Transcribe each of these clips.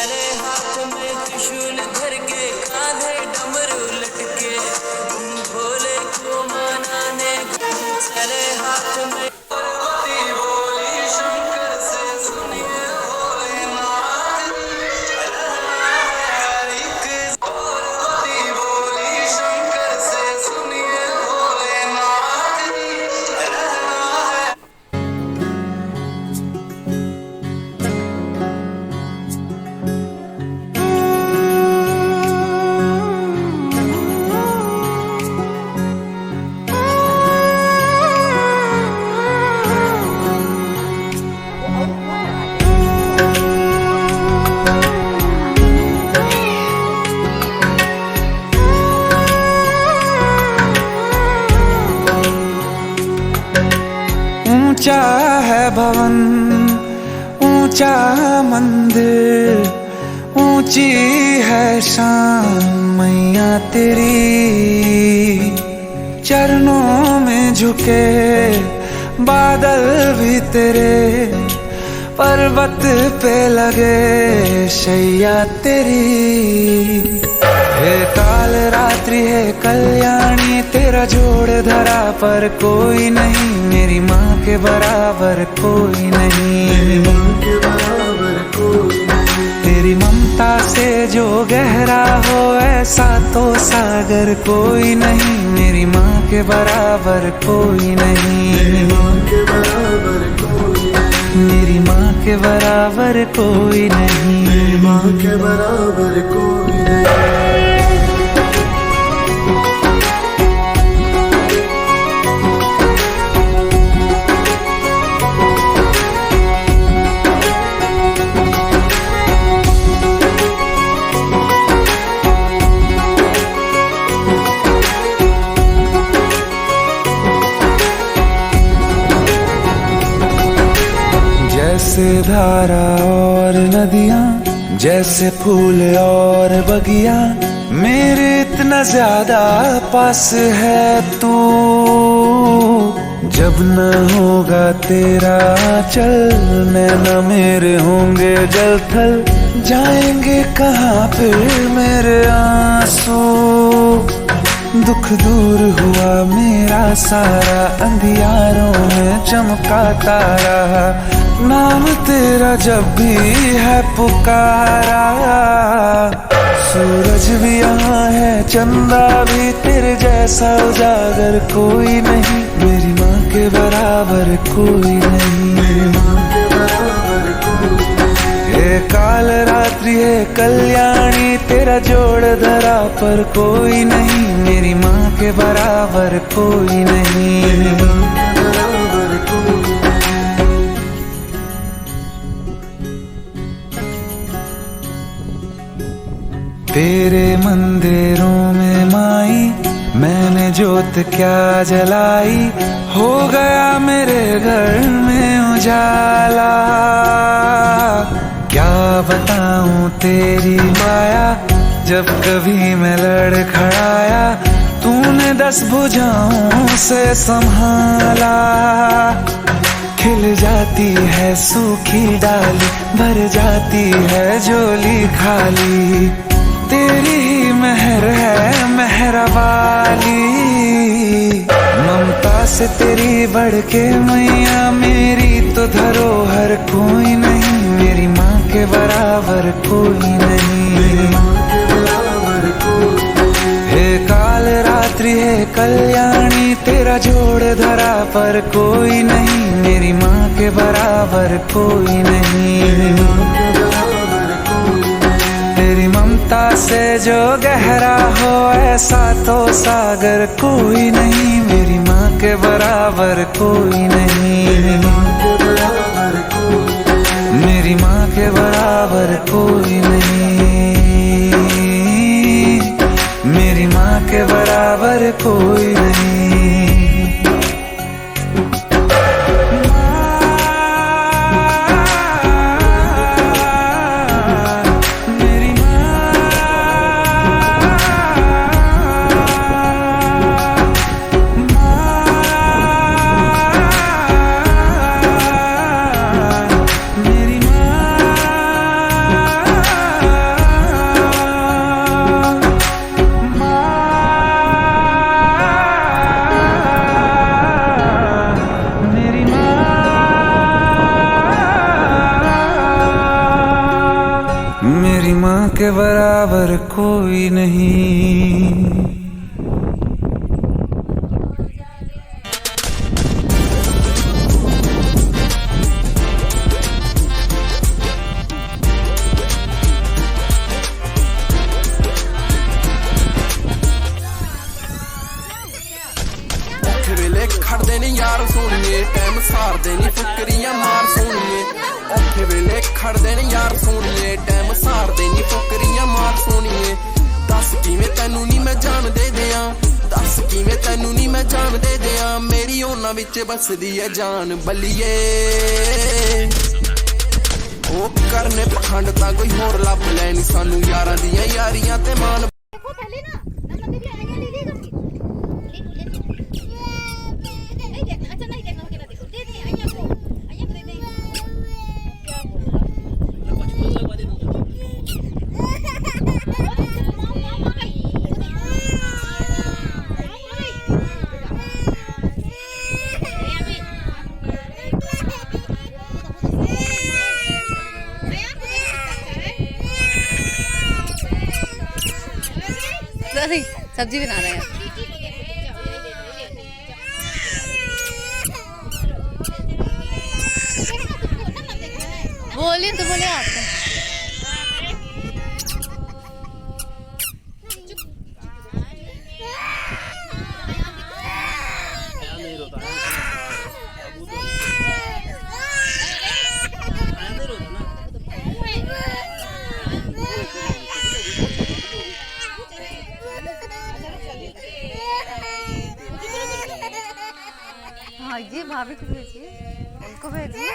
तेरे हाथ में त्रिशूल धर के कांधे डमरू लटके भोले को मनाने तेरे हाथ में बोली शंकर से सुनिए भोलेनाथ बोली शंकर से सुनिए भोलेनाथ ऊंचा है भवन, ऊंचा मंदिर, ऊंची है शान मैया तेरी। चरणों में झुके बादल भी तेरे, पर्वत पे लगे शैया तेरी। हे काल रात्रि है कल्याणी, तेरा जोड़ धरा पर कोई नहीं, मेरी माँ के बराबर कोई नहीं। तेरी ममता से जो गहरा हो ऐसा तो सागर कोई नहीं, मेरी माँ के बराबर कोई नहीं। मेरी माँ के बराबर कोई नहीं, मेरी माँ के बराबर कोई नहीं। जैसे धारा और नदियाँ, जैसे फूल और बगिया, मेरे इतना ज्यादा पास है तू। जब न होगा तेरा चल, नैना मेरे होंगे जल थल, जाएंगे कहाँ फिर मेरे आंसू। दुख दूर हुआ मेरा सारा, अंधियारों में चमका तारा, नाम तेरा जब भी है पुकारा। सूरज भी यहाँ है, चंदा भी, तेरे जैसा उजागर कोई नहीं, मेरी माँ के बराबर कोई नहीं। मेरी माँ के बराबर कोई नहीं। हे काल रात्रि है कल्याणी, तेरा जोड़ धरा पर कोई नहीं, मेरी माँ के बराबर कोई नहीं। मेरी माँ के बराबर कोई नहीं। तेरे मंदिरों में माई मैंने जोत क्या जलाई, हो गया मेरे घर में उजाला। क्या बताऊं तेरी माया, जब कभी मैं लड़खड़ाया, तूने 10 भुजाओं से संभाला। खिल जाती है सूखी डाली, भर जाती है झोली खाली, तेरी ही मेहर है मेहरा वाली। ममता से तेरी बढ़ के मैया, मेरी तो धरोहर कोई नहीं, मेरी माँ के बराबर कोई नहीं। मेरी माँ के बराबर कोई नहीं। हे काल रात्रि है कल्याणी, तेरा जोड़ धरा पर कोई नहीं, मेरी माँ के बराबर कोई नहीं। मेरी माँ के बराबर कोई नहीं। तेरी ममता से जो गहरा हो ऐसा तो सागर कोई नहीं, मेरी माँ के बराबर कोई नहीं। मेरी माँ के बराबर कोई नहीं। मेरी माँ के बराबर कोई नहीं, मेरी माँ के बराबर कोई नहीं। मेरी माँ के बराबर कोई नहीं। ਵੇਲੇ ਖੜਦੇ ਨੇ ਯਾਰ ਸੋਹਣੀਏ ਟਾਈਮ ਸਾਰਦੇ ਨਹੀਂ ਫੁਕਰੀਆਂ ਮਾਰ ਸੋਹਣੀਏ ਔਖੇ ਵੇਲੇ ਖੜਦੇ ਨੇ ਯਾਰ ਸੋਹਣੀਏ ਟਾਈਮ ਸਾਰਦੇ ਨਹੀਂ ਫੁਕਰੀਆਂ ਮਾਰ ਸੋਹਣੀਏ ਦੱਸ ਕਿਵੇਂ ਤੈਨੂੰ ਨਹੀਂ ਮੈਂ ਜਾਣ ਦੇ ਦਿਆਂ ਦੱਸ ਕਿਵੇਂ ਤੈਨੂੰ ਨਹੀਂ ਮੈਂ ਜਾਣ ਦੇ ਦਿਆਂ ਮੇਰੀ ਉਹਨਾਂ ਵਿੱਚ ਬਸਦੀ ਐ ਜਾਨ ਬੱਲੀਏ ਉਹ ਕਰਨੇ ਪਖੰਡ ਤਾਂ ਕੋਈ ਹੋਰ ਲੱਭ ਲੈ ਨੀ ਸਾਨੂੰ ਯਾਰਾਂ ਦੀਆਂ ਯਾਰੀਆਂ ਤੇ ਮਾਨ सब्जी बना रहे हैं। बोलिए तो बोले आप हाँ जी भाभी को भेजिए उनको भेजिए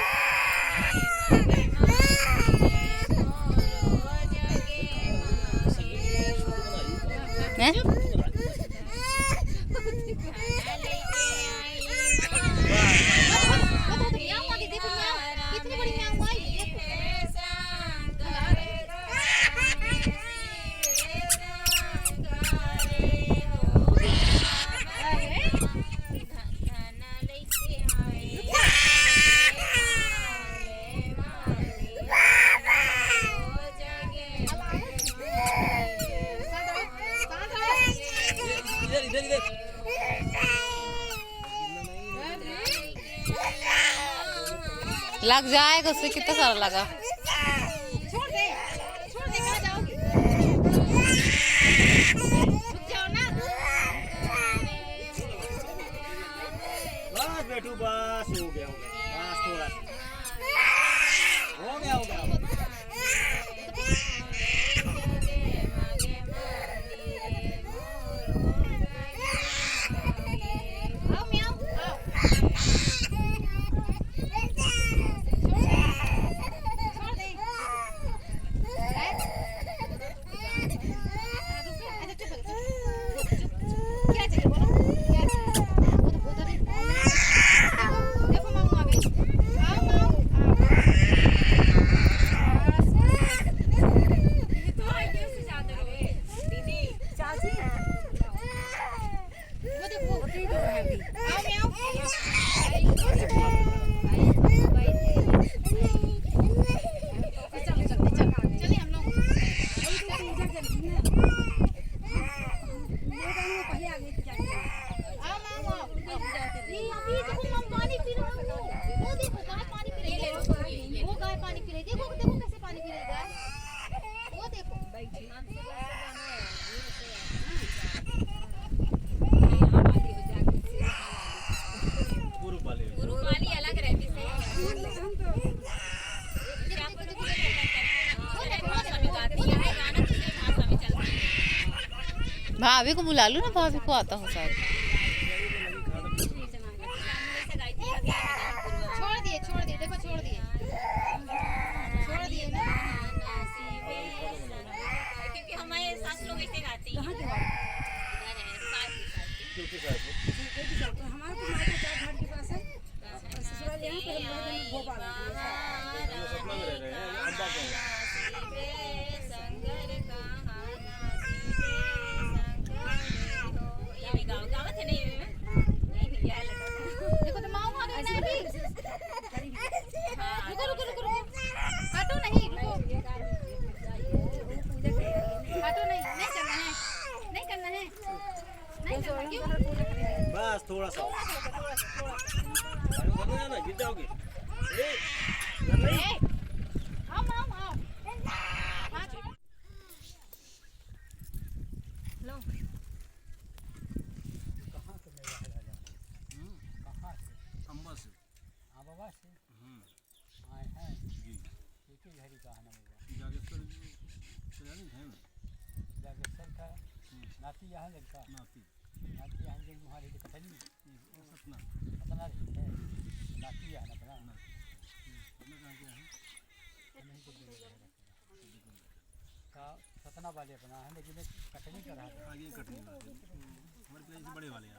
लग जाएगा उससे कितना सारा लगा छोड़ दे कहाँ जाओगी रुक जाओ ना बस बेटू बस हो गया बस थोड़ा हो गया आओ म्याऊ आओ भाभी को बुला लूं ना भाभी को आता हो शायद छोड़ दिए देखो छोड़ दिए ना क्योंकि हमारे सास लोग ऐसे गाती हैं देखो तो माऊ आ गई ना अभी रुको हटो नहीं रुको नाती यहाँ लगता नाती नाती यहाँ जो तुम्हारे लिए कटनी सतना पता है नाती यहाँ ना पता सतना कहाँ के हैं नहीं तो का सतना वाले अपना है लेकिन कटनी कर रहा था आगे कटनी वाले हमारे पिताजी से बड़े वाले हैं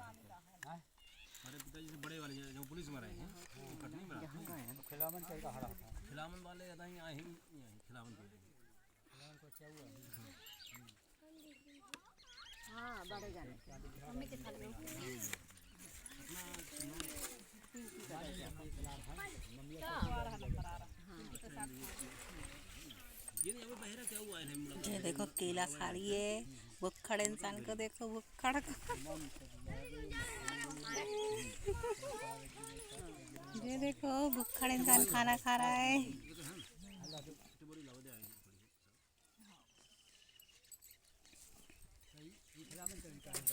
हमारे पिताजी से बड़े वाले जो पुलिस में रहे हैं वो कटनी में रहते हैं तो खिलावन का का हरा था खिलावन वाले ज़्यादा ही आए हैं खिलावन के खिलावन को क्या हुआ हाँ बड़े जाने मम्मी के थाली में ये यहाँ पे बहरा क्या हुआ है ये देखो केला खा रही है भुक्खड़ इंसान को देखो भुक्खड़ को ये देखो भुक्खड़ इंसान खाना खा रहा है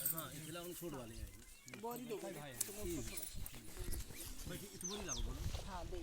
हाँ खिलावन छोड़ वाले हैं बोरी दो भाई इतनी बोली लाओ बोलो हाँ दे